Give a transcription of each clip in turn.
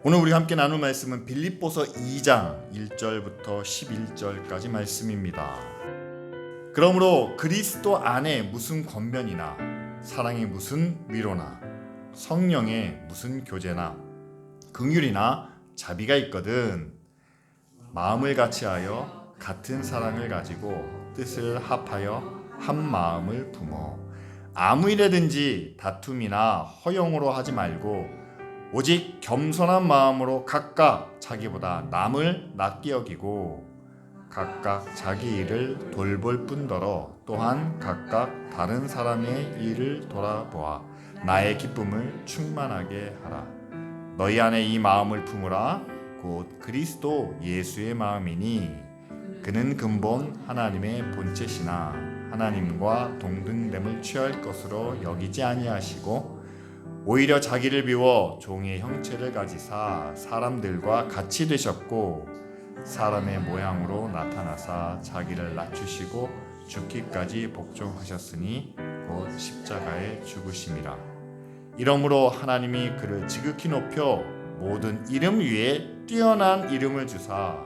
오늘 우리 함께 나눌 말씀은 빌립보서 2장 1절부터 11절까지 말씀입니다. 그러므로 그리스도 안에 무슨 권면이나 사랑의 무슨 위로나 성령의 무슨 교제나 긍휼이나 자비가 있거든 마음을 같이하여 같은 사랑을 가지고 뜻을 합하여 한 마음을 품어 아무 일에든지 다툼이나 허용으로 하지 말고 오직 겸손한 마음으로 각각 자기보다 남을 낫게 여기고 각각 자기 일을 돌볼 뿐더러 또한 각각 다른 사람의 일을 돌아보아 나의 기쁨을 충만하게 하라. 너희 안에 이 마음을 품으라. 곧 그리스도 예수의 마음이니 그는 근본 하나님의 본체시나 하나님과 동등됨을 취할 것으로 여기지 아니하시고 오히려 자기를 비워 종의 형체를 가지사 사람들과 같이 되셨고 사람의 모양으로 나타나사 자기를 낮추시고 죽기까지 복종하셨으니 곧 십자가에 죽으심이라. 이러므로 하나님이 그를 지극히 높여 모든 이름 위에 뛰어난 이름을 주사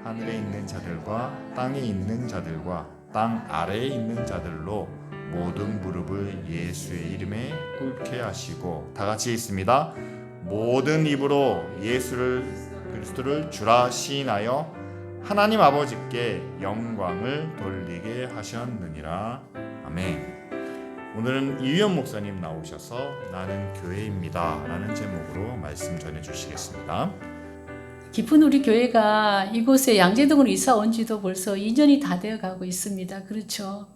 하늘에 있는 자들과 땅에 있는 자들과 땅 아래에 있는 자들로 모든 무릎을 예수의 이름에 꿇게 하시고 다 같이 있습니다. 모든 입으로 예수를 그리스도를 주라 시인하여 하나님 아버지께 영광을 돌리게 하셨느니라. 아멘. 오늘은 이유연 목사님 나오셔서 나는 교회입니다 라는 제목으로 말씀 전해주시겠습니다. 깊은 우리 교회가 이곳에 양재동으로 이사 온 지도 벌써 2년이 다 되어 가고 있습니다. 그렇죠.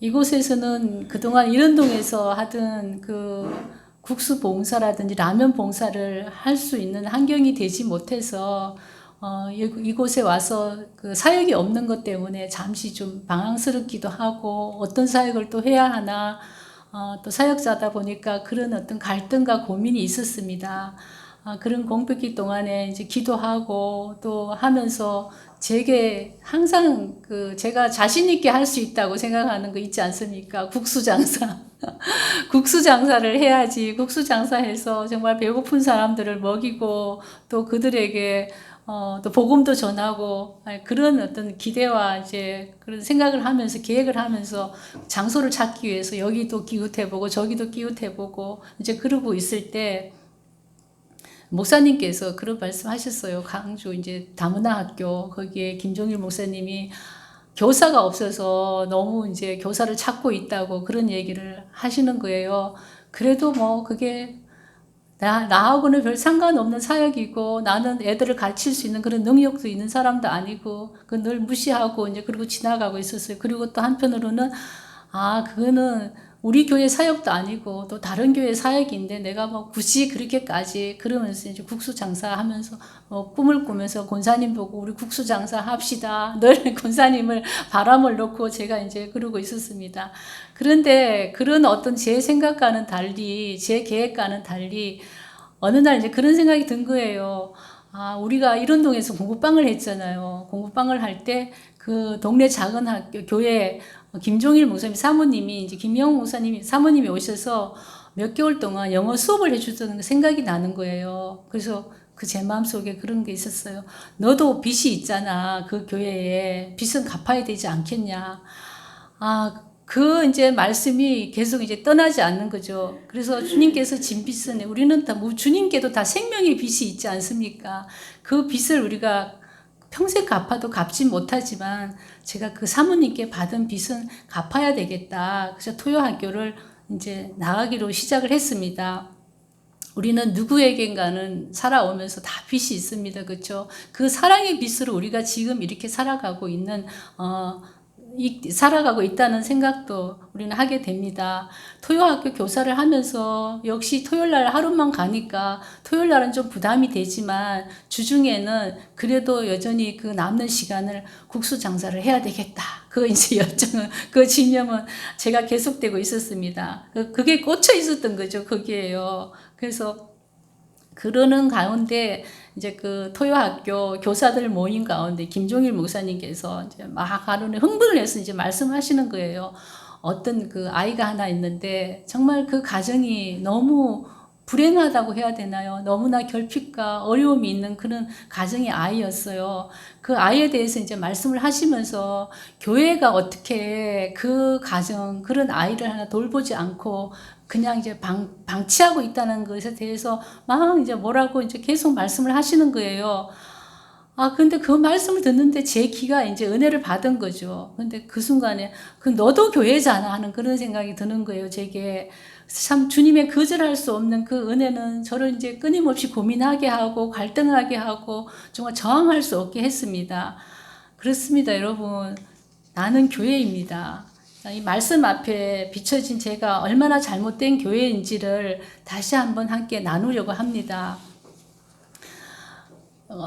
이곳에서는 그동안 이런동에서 하던 그 국수 봉사라든지 라면 봉사를 할 수 있는 환경이 되지 못해서 이곳에 와서 그 사역이 없는 것 때문에 잠시 좀 방황스럽기도 하고 어떤 사역을 또 해야 하나 또 사역자다 보니까 그런 어떤 갈등과 고민이 있었습니다. 그런 공백기 동안에 이제 기도하고 또 하면서 제게 항상 제가 자신 있게 할 수 있다고 생각하는 거 있지 않습니까? 국수 장사. 국수 장사를 해야지. 국수 장사해서 정말 배고픈 사람들을 먹이고 또 그들에게 또 복음도 전하고 그런 어떤 기대와 이제 그런 생각을 하면서 계획을 하면서 장소를 찾기 위해서 여기도 기웃해보고 저기도 기웃해보고 이제 그러고 있을 때 목사님께서 그런 말씀 하셨어요. 강주 이제 다문화 학교 거기에 김종일 목사님이 교사가 없어서 너무 이제 교사를 찾고 있다고 그런 얘기를 하시는 거예요. 그래도 뭐 그게 나하고는 별 상관없는 사역이고 나는 애들을 가르칠 수 있는 그런 능력도 있는 사람도 아니고 그 늘 무시하고 이제 그러고 지나가고 있었어요. 그리고 또 한편으로는 그거는 우리 교회 사역도 아니고 또 다른 교회 사역인데 내가 뭐 굳이 그렇게까지 그러면서 이제 국수 장사하면서 꿈을 꾸면서 권사님 보고 우리 국수 장사 합시다. 늘 권사님을 바람을 놓고 제가 이제 그러고 있었습니다. 그런데 그런 어떤 제 생각과는 달리 제 계획과는 달리 어느 날 이제 그런 생각이 든 거예요. 우리가 이런동에서 공부방을 했잖아요. 공부방을 할 때 그 동네 작은 학교 교회 김종일 목사님 사모님이 이제 김영호 목사님이 사모님이 오셔서 몇 개월 동안 영어 수업을 해주던 생각이 나는 거예요. 그래서 제 마음속에 그런 게 있었어요. 너도 빚이 있잖아. 그 교회에 빚은 갚아야 되지 않겠냐. 그 이제 말씀이 계속 이제 떠나지 않는 거죠. 그래서 주님께서 진 빚은 우리는 다 주님께도 다 생명의 빚이 있지 않습니까? 그 빚을 우리가 평생 갚아도 갚지 못하지만 제가 그 사모님께 받은 빚은 갚아야 되겠다. 그래서 토요학교를 이제 나가기로 시작을 했습니다. 우리는 누구에겐가는 살아오면서 다 빚이 있습니다. 그렇죠? 그 사랑의 빚으로 우리가 지금 이렇게 살아가고 있다는 생각도 우리는 하게 됩니다. 토요학교 교사를 하면서 역시 토요일날 하루만 가니까 토요일날은 좀 부담이 되지만 주중에는 그래도 여전히 그 남는 시간을 국수 장사를 해야 되겠다. 그 이제 열정은, 그 진념은 제가 계속되고 있었습니다. 그게 꽂혀 있었던 거죠. 거기에요. 그래서 그러는 가운데 이제 그 토요학교 교사들 모임 가운데 김종일 목사님께서 이제 막 하루는 흥분을 해서 이제 말씀하시는 거예요. 어떤 그 아이가 하나 있는데 정말 그 가정이 너무 불행하다고 해야 되나요? 너무나 결핍과 어려움이 있는 그런 가정의 아이였어요. 그 아이에 대해서 이제 말씀을 하시면서 교회가 어떻게 그 가정, 그런 아이를 하나 돌보지 않고 그냥 이제 방치하고 있다는 것에 대해서 막 이제 뭐라고 이제 계속 말씀을 하시는 거예요. 근데 그 말씀을 듣는데 제 귀가 이제 은혜를 받은 거죠. 근데 그 순간에, 너도 교회잖아 하는 그런 생각이 드는 거예요, 제게. 참 주님의 거절할 수 없는 그 은혜는 저를 이제 끊임없이 고민하게 하고 갈등하게 하고 정말 저항할 수 없게 했습니다. 그렇습니다, 여러분. 나는 교회입니다. 이 말씀 앞에 비춰진 제가 얼마나 잘못된 교회인지를 다시 한번 함께 나누려고 합니다.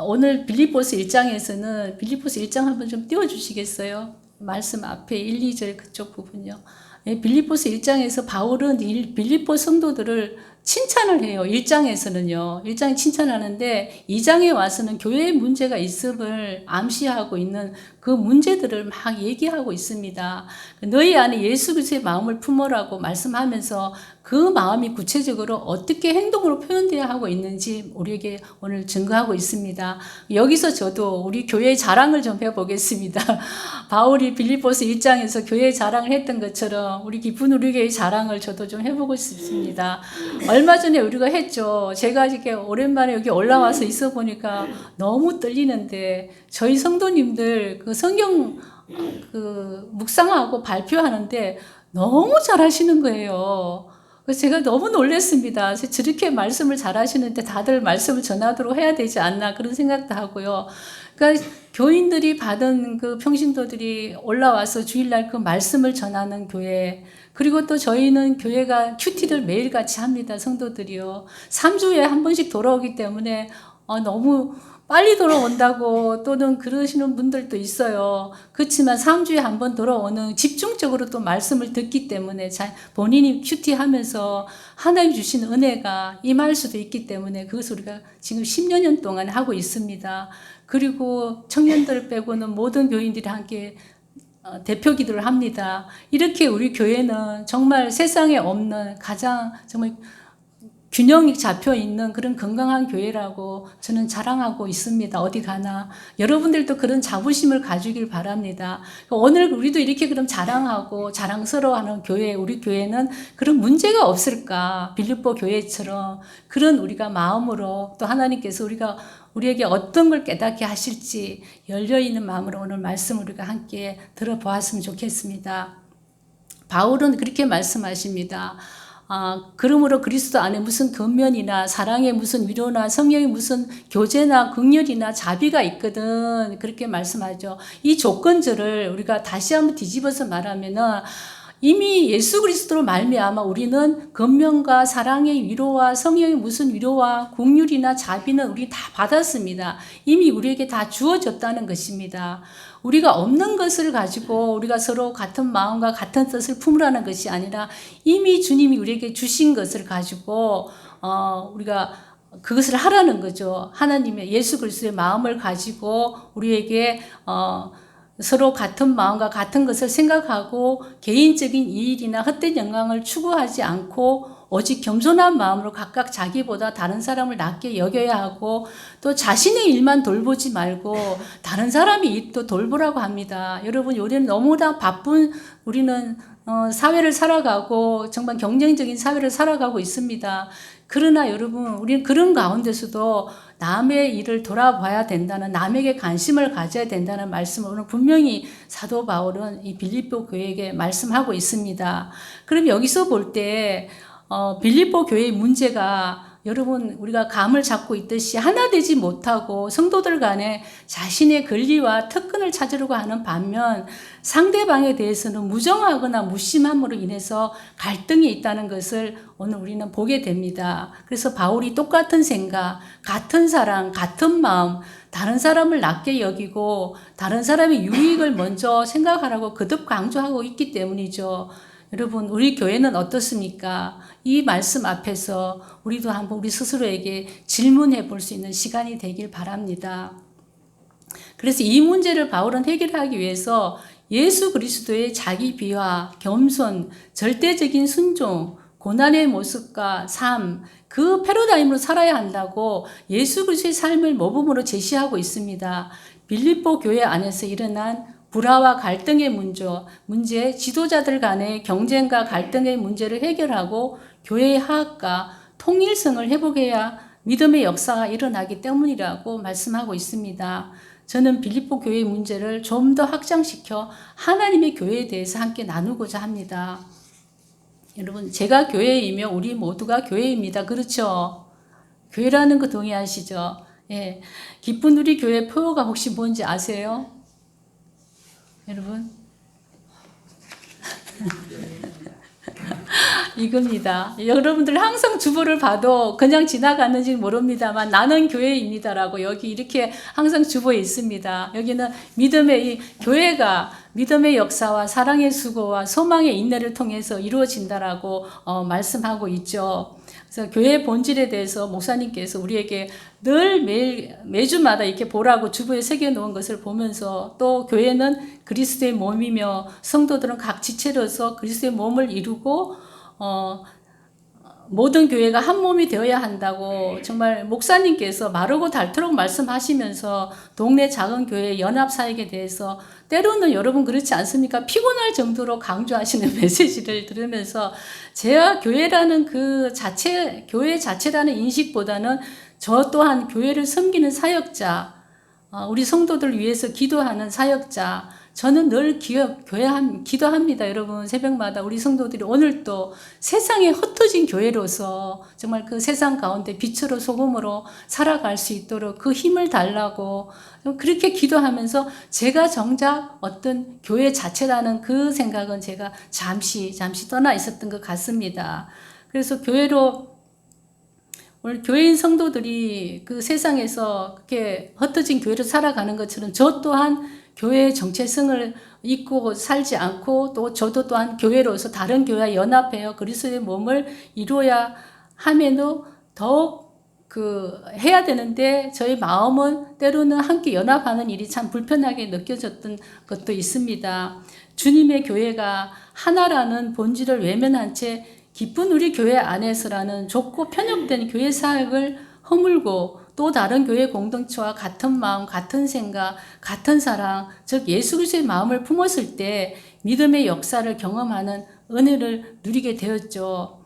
오늘 빌립보서 1장에서는 빌립보서 1장 한번 좀 띄워주시겠어요? 말씀 앞에 1, 2절 그쪽 부분요. 빌립보서 1장에서 바울은 빌립보 성도들을 칭찬을 해요. 1장에서는요. 1장에 칭찬하는데 2장에 와서는 교회에 문제가 있음을 암시하고 있는 그 문제들을 막 얘기하고 있습니다. 너희 안에 예수 그리스도의 마음을 품으라고 말씀하면서 그 마음이 구체적으로 어떻게 행동으로 표현되어야 하고 있는지 우리에게 오늘 증거하고 있습니다. 여기서 저도 우리 교회의 자랑을 좀 해보겠습니다. 바울이 빌립보서 1장에서 교회의 자랑을 했던 것처럼 우리 기쁜 우리 교회의 자랑을 저도 좀 해보고 싶습니다. 얼마 전에 우리가 했죠. 제가 이렇게 오랜만에 여기 올라와서 있어 보니까 너무 떨리는데 저희 성도님들 그 성경 묵상하고 발표하는데 너무 잘하시는 거예요. 그래서 제가 너무 놀랐습니다. 저렇게 말씀을 잘하시는데 다들 말씀을 전하도록 해야 되지 않나 그런 생각도 하고요. 그러니까 교인들이 받은 그 평신도들이 올라와서 주일날 그 말씀을 전하는 교회, 그리고 또 저희는 교회가 큐티를 매일같이 합니다. 성도들이요. 3주에 한 번씩 돌아오기 때문에 너무 빨리 돌아온다고 또는 그러시는 분들도 있어요. 그렇지만 3주에 한 번 돌아오는 집중적으로 또 말씀을 듣기 때문에 본인이 큐티하면서 하나님 주신 은혜가 임할 수도 있기 때문에 그것을 우리가 지금 10여 년 동안 하고 있습니다. 그리고 청년들 빼고는 모든 교인들이 함께 대표 기도를 합니다. 이렇게 우리 교회는 정말 세상에 없는 가장 정말 균형이 잡혀 있는 그런 건강한 교회라고 저는 자랑하고 있습니다. 어디 가나. 여러분들도 그런 자부심을 가지길 바랍니다. 오늘 우리도 이렇게 그럼 자랑하고 자랑스러워하는 교회, 우리 교회는 그런 문제가 없을까? 빌립보 교회처럼 그런 우리가 마음으로 또 하나님께서 우리에게 어떤 걸 깨닫게 하실지 열려있는 마음으로 오늘 말씀 우리가 함께 들어보았으면 좋겠습니다. 바울은 그렇게 말씀하십니다. 그러므로 그리스도 안에 무슨 근면이나 사랑에 무슨 위로나 성령의 무슨 교제나 긍휼이나 자비가 있거든. 그렇게 말씀하죠. 이 조건들을 우리가 다시 한번 뒤집어서 말하면은 이미 예수 그리스도로 말미암아 우리는 근면과 사랑의 위로와 성령의 무슨 위로와 긍휼이나 자비는 우리 다 받았습니다. 이미 우리에게 다 주어졌다는 것입니다. 우리가 없는 것을 가지고 우리가 서로 같은 마음과 같은 뜻을 품으라는 것이 아니라 이미 주님이 우리에게 주신 것을 가지고 우리가 그것을 하라는 거죠. 하나님의 예수 그리스도의 마음을 가지고 우리에게 서로 같은 마음과 같은 것을 생각하고 개인적인 이익이나 헛된 영광을 추구하지 않고 오직 겸손한 마음으로 각각 자기보다 다른 사람을 낮게 여겨야 하고 또 자신의 일만 돌보지 말고 다른 사람의 일도 돌보라고 합니다. 여러분, 요즘 너무나 바쁜 우리는 사회를 살아가고 정말 경쟁적인 사회를 살아가고 있습니다. 그러나 여러분, 우리는 그런 가운데서도 남의 일을 돌아봐야 된다는, 남에게 관심을 가져야 된다는 말씀을 오늘 분명히 사도 바울은 이 빌립보 교회에게 말씀하고 있습니다. 그럼 여기서 볼 때 빌립보 교회의 문제가 여러분 우리가 감을 잡고 있듯이 하나 되지 못하고 성도들 간에 자신의 권리와 특권을 찾으려고 하는 반면 상대방에 대해서는 무정하거나 무심함으로 인해서 갈등이 있다는 것을 오늘 우리는 보게 됩니다. 그래서 바울이 똑같은 생각, 같은 사랑, 같은 마음, 다른 사람을 낮게 여기고 다른 사람의 유익을 먼저 생각하라고 거듭 강조하고 있기 때문이죠. 여러분, 우리 교회는 어떻습니까? 이 말씀 앞에서 우리도 한번 우리 스스로에게 질문해 볼 수 있는 시간이 되길 바랍니다. 그래서 이 문제를 바울은 해결하기 위해서 예수 그리스도의 자기 비하, 겸손, 절대적인 순종, 고난의 모습과 삶, 그 패러다임으로 살아야 한다고 예수 그리스도의 삶을 모범으로 제시하고 있습니다. 빌립보 교회 안에서 일어난 불화와 갈등의 문제, 지도자들 간의 경쟁과 갈등의 문제를 해결하고 교회의 화합과 통일성을 회복해야 믿음의 역사가 일어나기 때문이라고 말씀하고 있습니다. 저는 빌립보 교회의 문제를 좀 더 확장시켜 하나님의 교회에 대해서 함께 나누고자 합니다. 여러분, 제가 교회이며 우리 모두가 교회입니다. 그렇죠? 교회라는 거 동의하시죠? 예. 기쁜 우리 교회 표어가 혹시 뭔지 아세요? 여러분? 이겁니다. 여러분들 항상 주보를 봐도 그냥 지나가는지 모릅니다만 나는 교회입니다라고 여기 이렇게 항상 주보에 있습니다. 여기는 믿음의 교회가 믿음의 역사와 사랑의 수고와 소망의 인내를 통해서 이루어진다라고 말씀하고 있죠. 그래서 교회의 본질에 대해서 목사님께서 우리에게 늘 매주마다 이렇게 보라고 주보에 새겨놓은 것을 보면서 또 교회는 그리스도의 몸이며 성도들은 각 지체로서 그리스도의 몸을 이루고 모든 교회가 한 몸이 되어야 한다고 정말 목사님께서 마르고 닳도록 말씀하시면서 동네 작은 교회 연합사역에 대해서 때로는 여러분 그렇지 않습니까? 피곤할 정도로 강조하시는 메시지를 들으면서 제가 교회라는 교회 자체라는 인식보다는 저 또한 교회를 섬기는 사역자, 우리 성도들 위해서 기도하는 사역자, 저는 늘 기도합니다. 여러분, 새벽마다 우리 성도들이 오늘도 세상에 흩어진 교회로서 정말 그 세상 가운데 빛으로 소금으로 살아갈 수 있도록 그 힘을 달라고 그렇게 기도하면서 제가 정작 어떤 교회 자체라는 그 생각은 제가 잠시 떠나 있었던 것 같습니다. 그래서 오늘 교회인 성도들이 그 세상에서 그렇게 흩어진 교회로 살아가는 것처럼 저 또한 교회의 정체성을 잊고 살지 않고 또 저도 또한 교회로서 다른 교회와 연합하여 그리스도의 몸을 이루어야 하면도 더욱 해야 되는데 저희 마음은 때로는 함께 연합하는 일이 참 불편하게 느껴졌던 것도 있습니다. 주님의 교회가 하나라는 본질을 외면한 채 기쁜 우리 교회 안에서라는 좁고 편협된 교회 사역을 허물고 또 다른 교회 공동체와 같은 마음, 같은 생각, 같은 사랑, 즉 예수 그리스도의 마음을 품었을 때 믿음의 역사를 경험하는 은혜를 누리게 되었죠.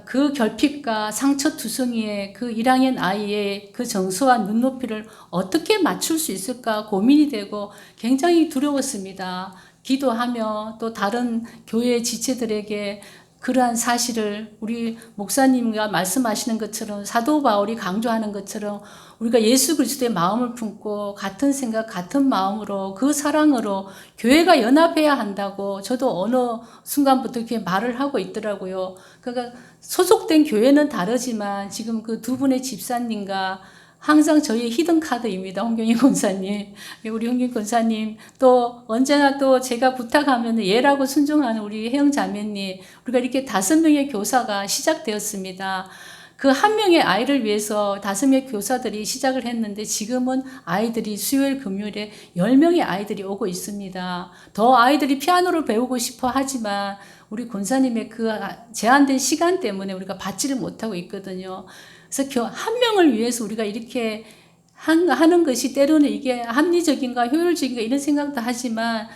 그 결핍과 상처투성이의 그 1학년 아이의 그 정서와 눈높이를 어떻게 맞출 수 있을까 고민이 되고 굉장히 두려웠습니다. 기도하며 또 다른 교회 지체들에게 그러한 사실을 우리 목사님과 말씀하시는 것처럼 사도 바울이 강조하는 것처럼 우리가 예수 그리스도의 마음을 품고 같은 생각, 같은 마음으로 그 사랑으로 교회가 연합해야 한다고 저도 어느 순간부터 이렇게 말을 하고 있더라고요. 그러니까 소속된 교회는 다르지만 지금 그 두 분의 집사님과 항상 저희의 히든카드입니다. 홍경희 권사님. 우리 홍경희 권사님 또 언제나 또 제가 부탁하면 예라고 순종하는 우리 혜영 자매님. 우리가 이렇게 5명의 교사가 시작되었습니다. 그 한 명의 아이를 위해서 5명의 교사들이 시작을 했는데 지금은 아이들이 수요일 금요일에 10명의 아이들이 오고 있습니다. 더 아이들이 피아노를 배우고 싶어 하지만 우리 권사님의 그 제한된 시간 때문에 우리가 받지를 못하고 있거든요. 그래서 한 명을 위해서 우리가 이렇게 하는 것이 때로는 이게 합리적인가 효율적인가 이런 생각도 하지만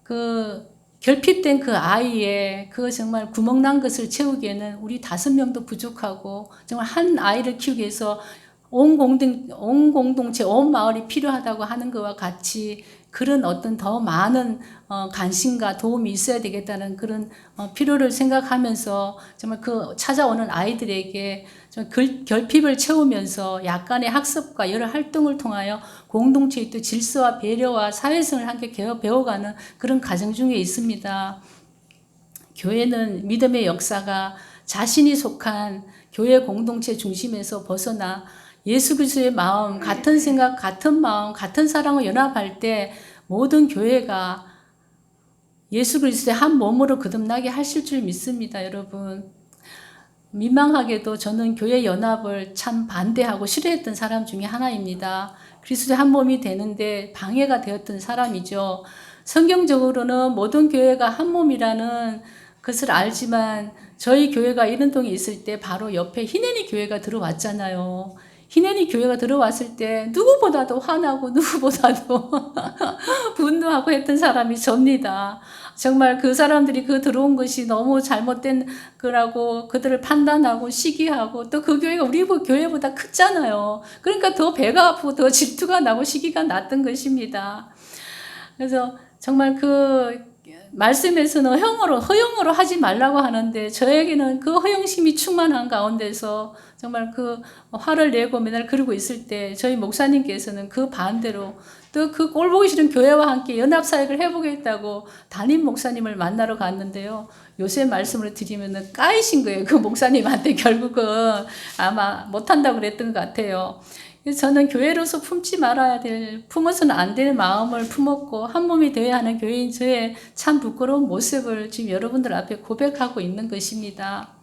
그 결핍된 그 아이의 그 정말 구멍난 것을 채우기에는 우리 5명도 부족하고 정말 한 아이를 키우기 위해서 온 공동체, 온 마을이 필요하다고 하는 것과 같이 그런 어떤 더 많은 관심과 도움이 있어야 되겠다는 그런 필요를 생각하면서 정말 그 찾아오는 아이들에게 좀 결핍을 채우면서 약간의 학습과 여러 활동을 통하여 공동체의 또 질서와 배려와 사회성을 함께 배워가는 그런 과정 중에 있습니다. 교회는 믿음의 역사가 자신이 속한 교회 공동체 중심에서 벗어나 예수 그리스도의 마음, 같은 생각, 같은 마음, 같은 사랑을 연합할 때 모든 교회가 예수 그리스도의 한 몸으로 거듭나게 하실 줄 믿습니다, 여러분. 민망하게도 저는 교회 연합을 참 반대하고 싫어했던 사람 중에 하나입니다. 그리스도의 한 몸이 되는데 방해가 되었던 사람이죠. 성경적으로는 모든 교회가 한 몸이라는 것을 알지만 저희 교회가 이른동에 있을 때 바로 옆에 희내니 교회가 들어왔잖아요. 희내니 교회가 들어왔을 때 누구보다도 화나고 누구보다도 분노하고 했던 사람이 접니다. 정말 그 사람들이 그 들어온 것이 너무 잘못된 거라고 그들을 판단하고 시기하고 또 그 교회가 우리 교회보다 크잖아요. 그러니까 더 배가 아프고 더 질투가 나고 시기가 났던 것입니다. 그래서 정말 그 말씀에서는 허용으로 하지 말라고 하는데 저에게는 그 허영심이 충만한 가운데서 정말 그 화를 내고 맨날 그러고 있을 때 저희 목사님께서는 그 반대로 또 그 꼴 보기 싫은 교회와 함께 연합사역을 해보겠다고 담임 목사님을 만나러 갔는데요. 요새 말씀을 드리면은 까이신 거예요. 그 목사님한테 결국은 아마 못한다고 그랬던 것 같아요. 그래서 저는 교회로서 품어서는 안 될 마음을 품었고 한 몸이 되어야 하는 교회인 저의 참 부끄러운 모습을 지금 여러분들 앞에 고백하고 있는 것입니다.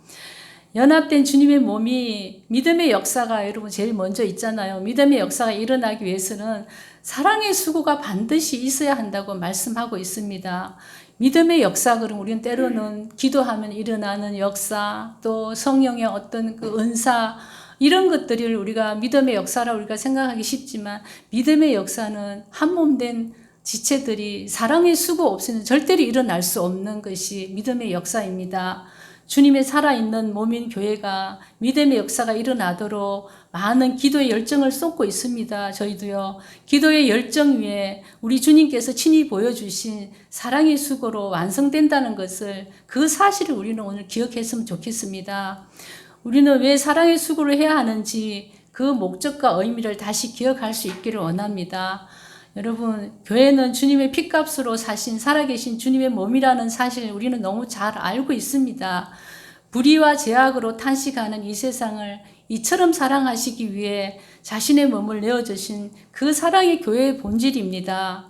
연합된 주님의 몸이 믿음의 역사가 여러분 제일 먼저 있잖아요. 믿음의 역사가 일어나기 위해서는 사랑의 수고가 반드시 있어야 한다고 말씀하고 있습니다. 믿음의 역사, 그럼 우리는 때로는 기도하면 일어나는 역사, 또 성령의 어떤 그 은사, 이런 것들을 우리가 믿음의 역사라고 우리가 생각하기 쉽지만 믿음의 역사는 한몸된 지체들이 사랑의 수고 없이는 절대로 일어날 수 없는 것이 믿음의 역사입니다. 주님의 살아있는 몸인 교회가 믿음의 역사가 일어나도록 많은 기도의 열정을 쏟고 있습니다. 저희도요. 기도의 열정 위에 우리 주님께서 친히 보여주신 사랑의 수고로 완성된다는 것을, 그 사실을 우리는 오늘 기억했으면 좋겠습니다. 우리는 왜 사랑의 수고를 해야 하는지 그 목적과 의미를 다시 기억할 수 있기를 원합니다. 여러분, 교회는 주님의 핏값으로 사신 살아계신 주님의 몸이라는 사실 우리는 너무 잘 알고 있습니다. 불의와 제약으로 탄식하는 이 세상을 이처럼 사랑하시기 위해 자신의 몸을 내어주신 그 사랑이 교회의 본질입니다.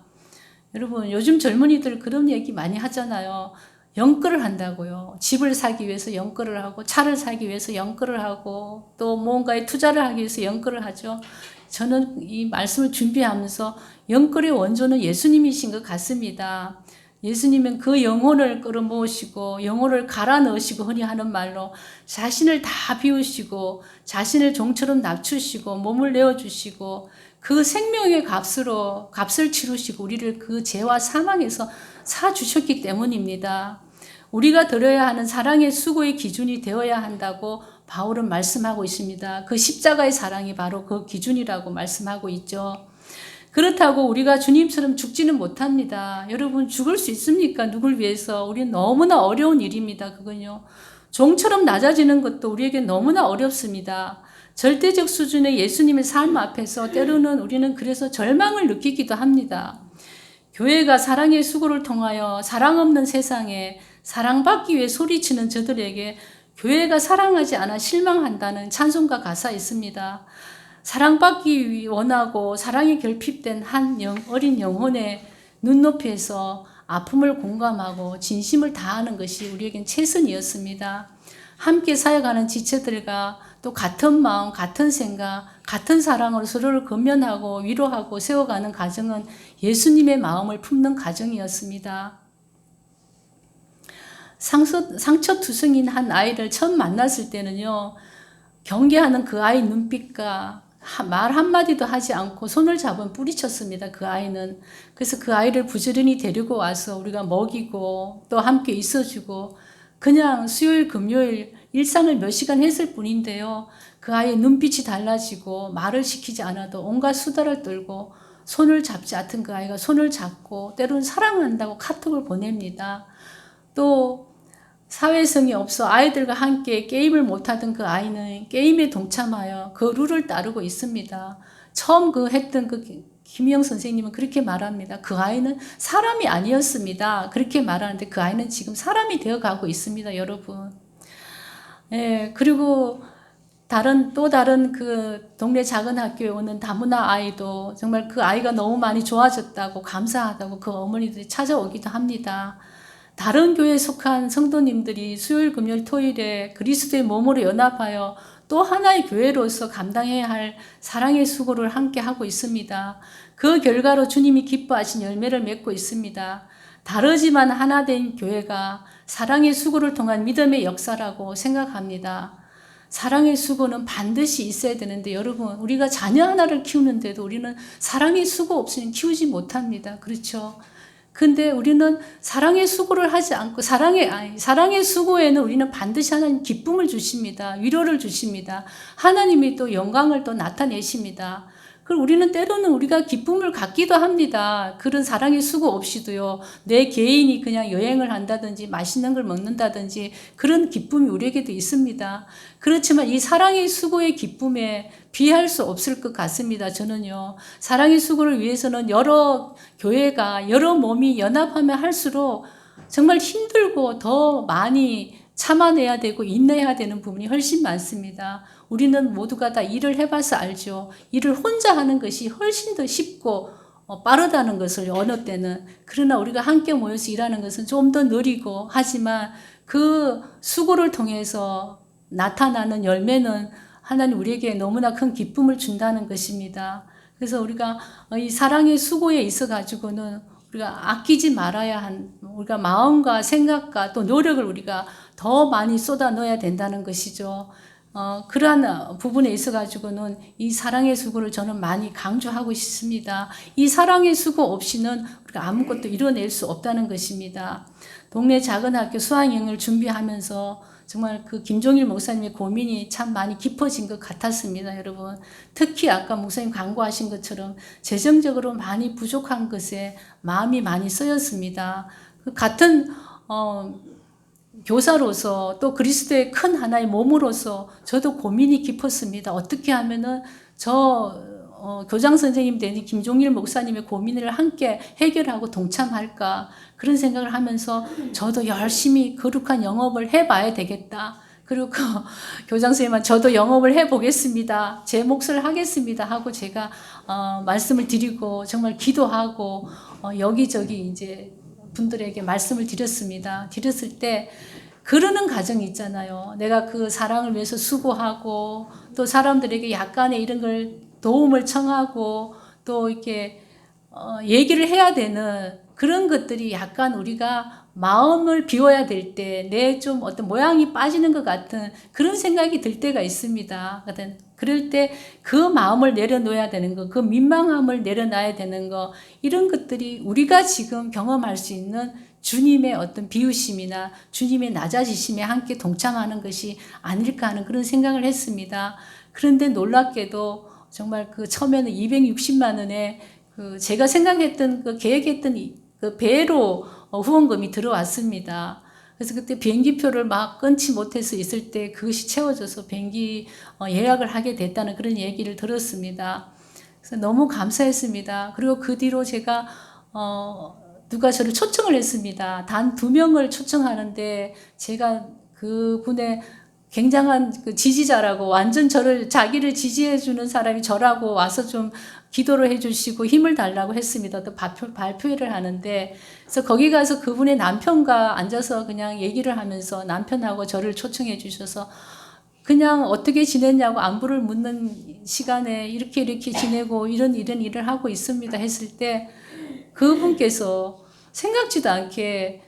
여러분, 요즘 젊은이들 그런 얘기 많이 하잖아요. 연끌을 한다고요. 집을 사기 위해서 연끌을 하고, 차를 사기 위해서 연끌을 하고, 또 무언가에 투자를 하기 위해서 연끌을 하죠. 저는 이 말씀을 준비하면서 연끌의 원조는 예수님이신 것 같습니다. 예수님은 그 영혼을 끌어모으시고 영혼을 갈아 넣으시고 흔히 하는 말로 자신을 다 비우시고 자신을 종처럼 낮추시고 몸을 내어주시고 그 생명의 값을 치르시고 우리를 그 죄와 사망에서 사주셨기 때문입니다. 우리가 들어야 하는 사랑의 수고의 기준이 되어야 한다고 바울은 말씀하고 있습니다. 그 십자가의 사랑이 바로 그 기준이라고 말씀하고 있죠. 그렇다고 우리가 주님처럼 죽지는 못합니다. 여러분, 죽을 수 있습니까? 누굴 위해서? 우리는 너무나 어려운 일입니다. 그건요. 종처럼 낮아지는 것도 우리에게 너무나 어렵습니다. 절대적 수준의 예수님의 삶 앞에서 때로는 우리는 그래서 절망을 느끼기도 합니다. 교회가 사랑의 수고를 통하여 사랑 없는 세상에 사랑받기 위해 소리치는 저들에게 교회가 사랑하지 않아 실망한다는 찬송가 가사 있습니다. 사랑받기 원하고 사랑에 결핍된 한 어린 영혼의 눈높이에서 아픔을 공감하고 진심을 다하는 것이 우리에겐 최선이었습니다. 함께 사역하는 지체들과 또 같은 마음, 같은 생각, 같은 사랑으로 서로를 건면하고 위로하고 세워가는 가정은 예수님의 마음을 품는 가정이었습니다. 상처투성인 한 아이를 처음 만났을 때는요, 경계하는 그 아이 눈빛과 말 한마디도 하지 않고 손을 잡은 뿌리쳤습니다. 그 아이는. 그래서 그 아이를 부지런히 데리고 와서 우리가 먹이고 또 함께 있어주고 그냥 수요일 금요일 일상을 몇 시간 했을 뿐인데요. 그 아이의 눈빛이 달라지고 말을 시키지 않아도 온갖 수다를 떨고 손을 잡지 않던 그 아이가 손을 잡고 때로는 사랑한다고 카톡을 보냅니다. 또 사회성이 없어 아이들과 함께 게임을 못하던 그 아이는 게임에 동참하여 그 룰을 따르고 있습니다. 처음 했던 김희영 선생님은 그렇게 말합니다. 그 아이는 사람이 아니었습니다. 그렇게 말하는데 그 아이는 지금 사람이 되어가고 있습니다, 여러분. 예, 그리고 또 다른 그 동네 작은 학교에 오는 다문화 아이도 정말 그 아이가 너무 많이 좋아졌다고 감사하다고 그 어머니들이 찾아오기도 합니다. 다른 교회에 속한 성도님들이 수요일, 금요일, 토요일에 그리스도의 몸으로 연합하여 또 하나의 교회로서 감당해야 할 사랑의 수고를 함께 하고 있습니다. 그 결과로 주님이 기뻐하신 열매를 맺고 있습니다. 다르지만 하나 된 교회가 사랑의 수고를 통한 믿음의 역사라고 생각합니다. 사랑의 수고는 반드시 있어야 되는데 여러분, 우리가 자녀 하나를 키우는데도 우리는 사랑의 수고 없이는 키우지 못합니다. 그렇죠? 근데 우리는 사랑의 수고를 하지 않고 사랑의 수고에는 우리는 반드시 하나님 기쁨을 주십니다. 위로를 주십니다. 하나님이 또 영광을 또 나타내십니다. 그럼 우리는 때로는 우리가 기쁨을 갖기도 합니다. 그런 사랑의 수고 없이도요. 내 개인이 그냥 여행을 한다든지 맛있는 걸 먹는다든지 그런 기쁨이 우리에게도 있습니다. 그렇지만 이 사랑의 수고의 기쁨에 비할 수 없을 것 같습니다. 저는요. 사랑의 수고를 위해서는 여러 교회가 여러 몸이 연합하면 할수록 정말 힘들고 더 많이 참아내야 되고 인내해야 되는 부분이 훨씬 많습니다. 우리는 모두가 다 일을 해봐서 알죠. 일을 혼자 하는 것이 훨씬 더 쉽고 빠르다는 것을 어느 때는. 그러나 우리가 함께 모여서 일하는 것은 좀 더 느리고 하지만 그 수고를 통해서 나타나는 열매는 하나님 우리에게 너무나 큰 기쁨을 준다는 것입니다. 그래서 우리가 이 사랑의 수고에 있어 가지고는 우리가 아끼지 말아야 한 우리가 마음과 생각과 또 노력을 우리가 더 많이 쏟아 넣어야 된다는 것이죠. 그러한 부분에 있어 가지고는 이 사랑의 수고를 저는 많이 강조하고 싶습니다. 이 사랑의 수고 없이는 우리가 아무것도 이뤄낼 수 없다는 것입니다. 동네 작은 학교 수학여행을 준비하면서 정말 그 김종일 목사님의 고민이 참 많이 깊어진 것 같았습니다, 여러분. 특히 아까 목사님 광고하신 것처럼 재정적으로 많이 부족한 것에 마음이 많이 쓰였습니다. 그 같은 교사로서 또 그리스도의 큰 하나의 몸으로서 저도 고민이 깊었습니다. 어떻게 하면은 교장 선생님 되는 김종일 목사님의 고민을 함께 해결하고 동참할까 그런 생각을 하면서 저도 열심히 거룩한 영업을 해봐야 되겠다. 그리고 교장 선생님은 저도 영업을 해보겠습니다. 제 몫을 하겠습니다 하고 제가 말씀을 드리고 정말 기도하고 여기저기 이제 분들에게 말씀을 드렸습니다. 드렸을 때 그러는 과정이 있잖아요. 내가 그 사랑을 위해서 수고하고 또 사람들에게 약간의 이런 걸 도움을 청하고 또 이렇게 얘기를 해야 되는 그런 것들이 약간 우리가 마음을 비워야 될 때 내 좀 어떤 모양이 빠지는 것 같은 그런 생각이 들 때가 있습니다. 그럴 때 그 마음을 내려놓아야 되는 거, 그 민망함을 내려놔야 되는 거, 이런 것들이 우리가 지금 경험할 수 있는 주님의 어떤 비우심이나 주님의 낮아지심에 함께 동참하는 것이 아닐까 하는 그런 생각을 했습니다. 그런데 놀랍게도 정말 그 처음에는 260만 원에 제가 생각했던 계획했던 그 배로 후원금이 들어왔습니다. 그래서 그때 비행기표를 막 끊지 못해서 있을 때 그것이 채워져서 비행기 예약을 하게 됐다는 그런 얘기를 들었습니다. 그래서 너무 감사했습니다. 그리고 그 뒤로 제가 누가 저를 초청을 했습니다. 단 2명을 초청하는데 제가 그분의 굉장한 그 지지자라고 완전 자기를 지지해주는 사람이 저라고 와서 좀 기도를 해주시고 힘을 달라고 했습니다. 또 발표회를 하는데 그래서 거기 가서 그분의 남편과 앉아서 그냥 얘기를 하면서 남편하고 저를 초청해 주셔서 그냥 어떻게 지냈냐고 안부를 묻는 시간에 이렇게 지내고 이런 일을 하고 있습니다 했을 때 그분께서 생각지도 않게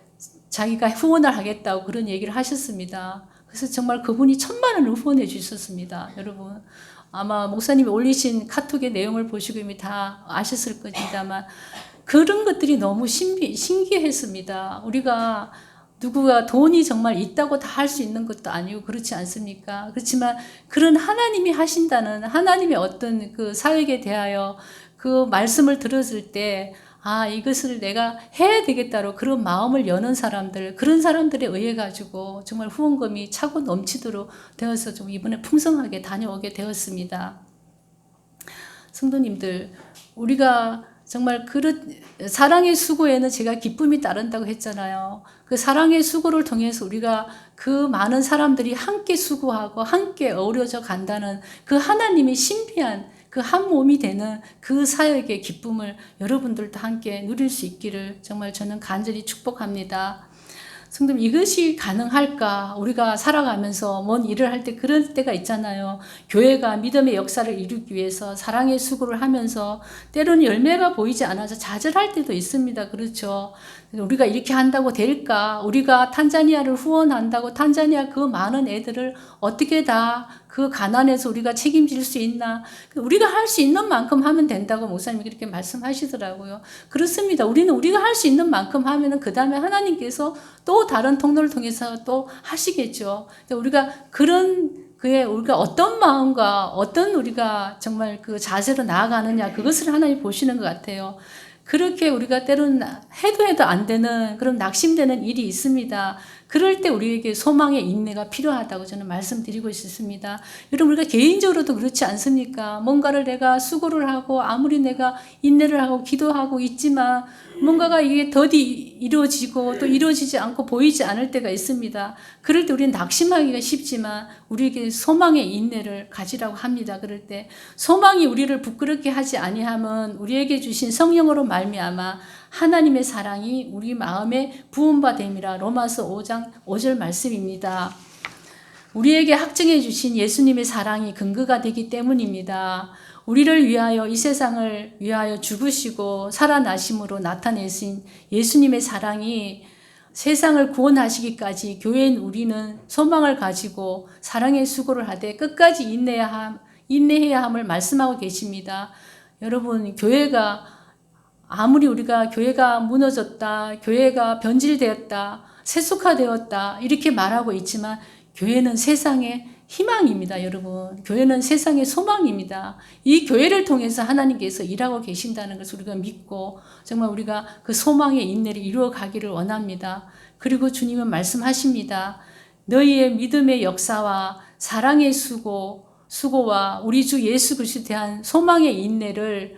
자기가 후원을 하겠다고 그런 얘기를 하셨습니다. 그래서 정말 그분이 1,000만 원을 후원해 주셨습니다. 여러분 아마 목사님이 올리신 카톡의 내용을 보시고 이미 다 아셨을 겁니다만 그런 것들이 너무 신기했습니다. 우리가 누구가 돈이 정말 있다고 다 할 수 있는 것도 아니고 그렇지 않습니까? 그렇지만 그런 하나님이 하신다는 하나님의 어떤 그 사역에 대하여 그 말씀을 들었을 때 이것을 내가 해야 되겠다로 그런 마음을 여는 사람들, 그런 사람들에 의해 가지고 정말 후원금이 차고 넘치도록 되어서 좀 이번에 풍성하게 다녀오게 되었습니다. 성도님들, 우리가 정말 사랑의 수고에는 제가 기쁨이 따른다고 했잖아요. 그 사랑의 수고를 통해서 우리가 그 많은 사람들이 함께 수고하고 함께 어우러져 간다는 그 하나님의 신비한 그 한 몸이 되는 그 사역의 기쁨을 여러분들도 함께 누릴 수 있기를 정말 저는 간절히 축복합니다. 성도님, 이것이 가능할까? 우리가 살아가면서 뭔 일을 할 때 그런 때가 있잖아요. 교회가 믿음의 역사를 이루기 위해서 사랑의 수고를 하면서 때로는 열매가 보이지 않아서 좌절할 때도 있습니다. 그렇죠. 우리가 이렇게 한다고 될까? 우리가 탄자니아를 후원한다고 탄자니아 그 많은 애들을 어떻게 다 그 가난에서 우리가 책임질 수 있나? 우리가 할 수 있는 만큼 하면 된다고 목사님이 그렇게 말씀하시더라고요. 그렇습니다. 우리가 할 수 있는 만큼 하면은 그 다음에 하나님께서 또 다른 통로를 통해서 또 하시겠죠. 우리가 우리가 어떤 마음과 어떤 우리가 정말 그 자세로 나아가느냐, 그것을 하나님 보시는 것 같아요. 그렇게 우리가 때로는 해도 안 되는 그런 낙심되는 일이 있습니다. 그럴 때 우리에게 소망의 인내가 필요하다고 저는 말씀드리고 싶습니다. 여러분, 우리가 개인적으로도 그렇지 않습니까? 뭔가를 내가 수고를 하고 아무리 내가 인내를 하고 기도하고 있지만 뭔가가 이게 더디 이루어지고 또 이루어지지 않고 보이지 않을 때가 있습니다. 그럴 때 우리는 낙심하기가 쉽지만 우리에게 소망의 인내를 가지라고 합니다. 그럴 때 소망이 우리를 부끄럽게 하지 아니하면 우리에게 주신 성령으로 말미암아 하나님의 사랑이 우리 마음에 부음바 됨이라. 로마서 5장 5절 말씀입니다. 우리에게 확증해 주신 예수님의 사랑이 근거가 되기 때문입니다. 우리를 위하여 이 세상을 위하여 죽으시고 살아나심으로 나타내신 예수님의 사랑이 세상을 구원하시기까지 교회인 우리는 소망을 가지고 사랑의 수고를 하되 끝까지 인내해야 함을 말씀하고 계십니다. 여러분, 아무리 우리가 교회가 무너졌다, 교회가 변질되었다, 세속화되었다 이렇게 말하고 있지만 교회는 세상의 희망입니다. 여러분, 교회는 세상의 소망입니다. 이 교회를 통해서 하나님께서 일하고 계신다는 것을 우리가 믿고 정말 우리가 그 소망의 인내를 이루어 가기를 원합니다. 그리고 주님은 말씀하십니다. 너희의 믿음의 역사와 사랑의 수고와 우리 주 예수 그리스도에 대한 소망의 인내를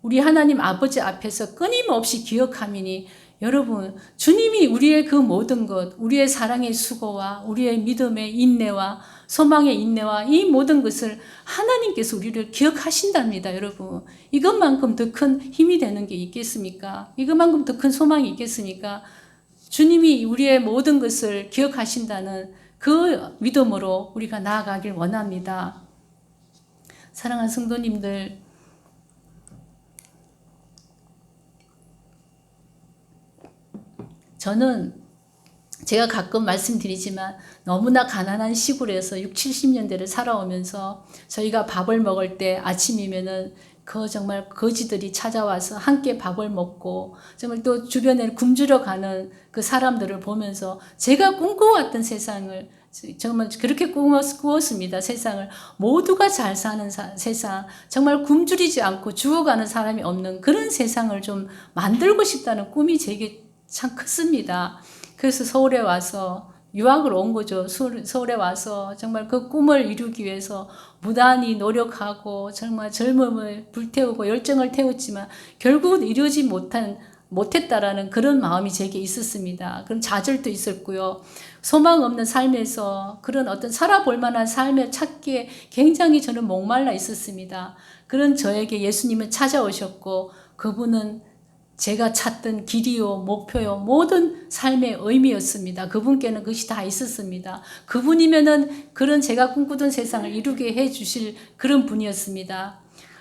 우리 하나님 아버지 앞에서 끊임없이 기억하미니. 여러분, 주님이 우리의 그 모든 것, 우리의 사랑의 수고와 우리의 믿음의 인내와 소망의 인내와 이 모든 것을 하나님께서 우리를 기억하신답니다. 여러분, 이것만큼 더 큰 힘이 되는 게 있겠습니까? 이것만큼 더 큰 소망이 있겠습니까? 주님이 우리의 모든 것을 기억하신다는 그 믿음으로 우리가 나아가길 원합니다. 사랑하는 성도님들, 저는 제가 가끔 말씀드리지만 너무나 가난한 시골에서 60, 70년대를 살아오면서 저희가 밥을 먹을 때 아침이면은 정말 거지들이 찾아와서 함께 밥을 먹고 정말 또 주변에 굶주려 가는 그 사람들을 보면서 제가 꿈꿔왔던 세상을 정말 그렇게 꾸었습니다. 세상을 모두가 잘 사는 세상, 정말 굶주리지 않고 죽어가는 사람이 없는 그런 세상을 좀 만들고 싶다는 꿈이 제게 참 컸습니다. 그래서 서울에 와서 유학을 온 거죠. 서울에 와서 정말 그 꿈을 이루기 위해서 무단히 노력하고 정말 젊음을 불태우고 열정을 태웠지만 결국은 이루어지 못했다라는 그런 마음이 제게 있었습니다. 그런 좌절도 있었고요. 소망 없는 삶에서 그런 어떤 살아볼 만한 삶을 찾기에 굉장히 저는 목말라 있었습니다. 그런 저에게 예수님은 찾아오셨고 그분은 제가 찾던 길이요, 목표요, 모든 삶의 의미였습니다. 그분께는 그것이 다 있었습니다. 그분이면은 그런 제가 꿈꾸던 세상을 이루게 해 주실 그런 분이었습니다.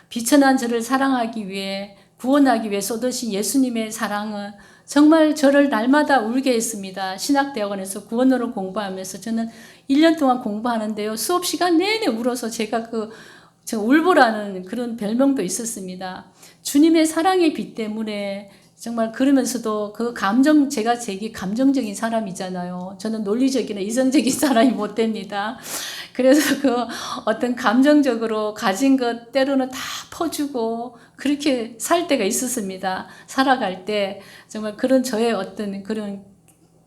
비천한 저를 사랑하기 위해, 구원하기 위해 쏟으신 예수님의 사랑은 정말 저를 날마다 울게 했습니다. 신학대학원에서 구원으로 공부하면서 저는 1년 동안 공부하는데요. 수업 시간 내내 울어서 제가 울보라는 그런 별명도 있었습니다. 주님의 사랑의 빛 때문에 정말 그러면서도 제가 되게 감정적인 사람이잖아요. 저는 논리적이나 이성적인 사람이 못 됩니다. 그래서 어떤 감정적으로 가진 것 때로는 다 퍼주고 그렇게 살 때가 있었습니다. 살아갈 때 정말 그런 저의 어떤 그런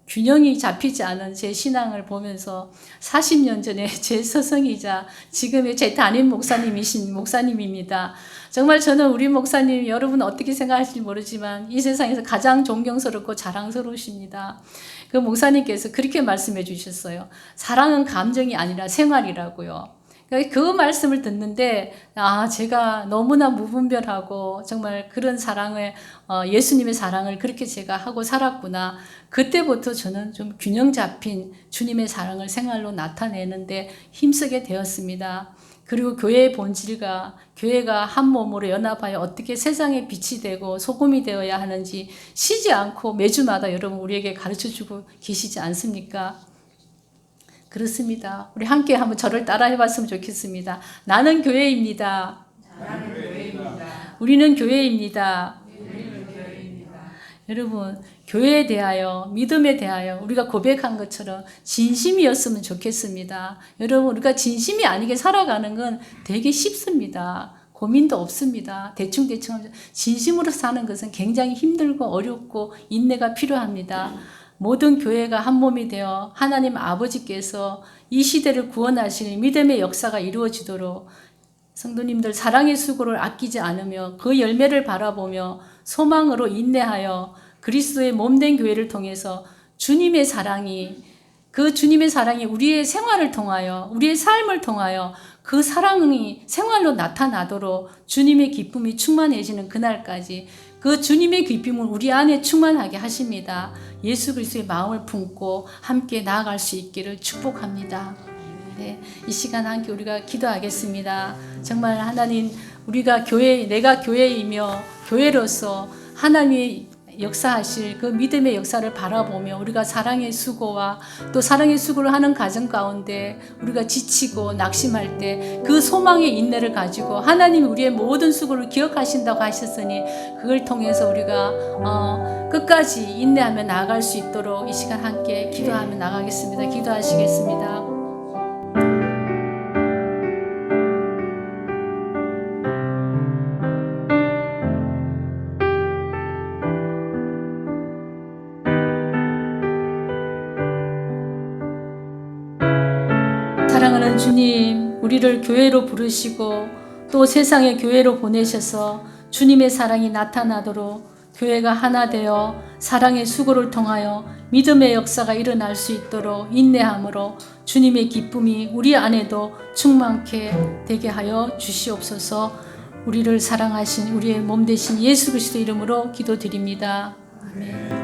균형이 잡히지 않은 제 신앙을 보면서 40년 전에 제 스승이자 지금의 제 담임 목사님이신 목사님입니다. 정말 저는 우리 목사님, 여러분 어떻게 생각하실지 모르지만 이 세상에서 가장 존경스럽고 자랑스러우십니다. 그 목사님께서 그렇게 말씀해 주셨어요. 사랑은 감정이 아니라 생활이라고요. 그 말씀을 듣는데 제가 너무나 무분별하고 정말 그런 사랑을 예수님의 사랑을 그렇게 제가 하고 살았구나. 그때부터 저는 좀 균형 잡힌 주님의 사랑을 생활로 나타내는데 힘쓰게 되었습니다. 그리고 교회의 본질과 교회가 한 몸으로 연합하여 어떻게 세상에 빛이 되고 소금이 되어야 하는지 쉬지 않고 매주마다 여러분 우리에게 가르쳐주고 계시지 않습니까? 그렇습니다. 우리 함께 한번 저를 따라 해봤으면 좋겠습니다. 나는 교회입니다. 우리는 교회입니다. 여러분, 교회에 대하여, 믿음에 대하여 우리가 고백한 것처럼 진심이었으면 좋겠습니다. 여러분, 우리가 진심이 아니게 살아가는 건 되게 쉽습니다. 고민도 없습니다. 대충대충 진심으로 사는 것은 굉장히 힘들고 어렵고 인내가 필요합니다. 모든 교회가 한 몸이 되어 하나님 아버지께서 이 시대를 구원하실 믿음의 역사가 이루어지도록 성도님들 사랑의 수고를 아끼지 않으며 그 열매를 바라보며 소망으로 인내하여 그리스도의 몸된 교회를 통해서 주님의 사랑이 우리의 생활을 통하여 우리의 삶을 통하여 그 사랑이 생활로 나타나도록 주님의 기쁨이 충만해지는 그날까지 그 주님의 기쁨을 우리 안에 충만하게 하십니다. 예수 그리스도의 마음을 품고 함께 나아갈 수 있기를 축복합니다. 네, 이 시간 함께 우리가 기도하겠습니다. 정말 하나님, 내가 교회이며 교회로서 하나님의 역사하실 그 믿음의 역사를 바라보며 우리가 사랑의 수고와 또 사랑의 수고를 하는 가정 가운데 우리가 지치고 낙심할 때 그 소망의 인내를 가지고 하나님이 우리의 모든 수고를 기억하신다고 하셨으니 그걸 통해서 우리가 끝까지 인내하며 나아갈 수 있도록 이 시간 함께 기도하며 나가겠습니다. 기도하시겠습니다. 사랑하는 주님, 우리를 교회로 부르시고 또 세상의 교회로 보내셔서 주님의 사랑이 나타나도록 교회가 하나 되어 사랑의 수고를 통하여 믿음의 역사가 일어날 수 있도록 인내함으로 주님의 기쁨이 우리 안에도 충만케 되게 하여 주시옵소서. 우리를 사랑하신 우리의 몸 되신 예수 그리스도 이름으로 기도드립니다. 아멘.